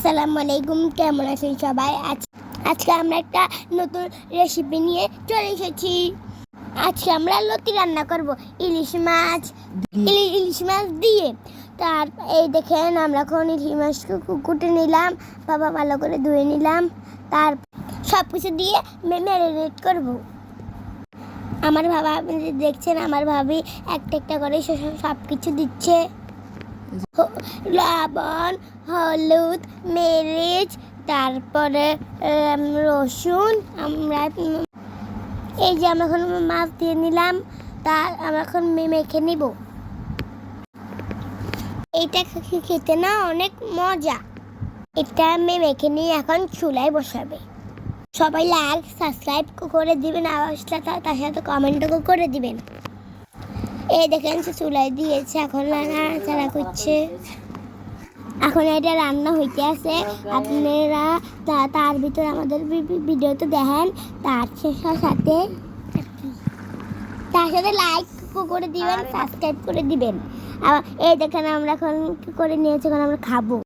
আসসালামু আলাইকুম, কেমন আছেন সবাই? আজকে আমরা একটা নতুন রেসিপি নিয়ে চলে এসেছি। আজকে আমরা লতি রান্না করব ইলিশ মাছ দিয়ে। তার এই দেখেন, আমরা এখন ইলিশ মাছকে কুটে নিলাম, বাবা ভালো করে ধুয়ে নিলাম, তার সব কিছু দিয়ে ম্যারিনেট করব। আমার বাবা, আপনি দেখছেন আমার ভাবি একটা একটা করে সব কিছু দিচ্ছে। লবণ, হলুদ, মরিচ, তারপরে রসুন। আমরা এই যে আমরা এখন মাছ দিয়ে নিলাম, আমরা এখন মেখে নিব। এটা খেতে না অনেক মজা। এটা মেখে নিয়ে এখন চুলায় বসাবে। সবাই লাইক সাবস্ক্রাইব করে দিবেন, তার সাথে কমেন্টও করে দিবেন। এই দেখেন চুলায় দিয়েছে, এখন নাড়াচাড়া করছে। এখন এটা রান্না হইতে আছে, আপনারা তার ভিতরে আমাদের ভিডিওতে দেখেন, তার সাথে লাইক করে দিবেন, সাবস্ক্রাইব করে দিবেন। এই দেখেন আমরা এখন করে নিয়েছি, এখন আমরা খাবো।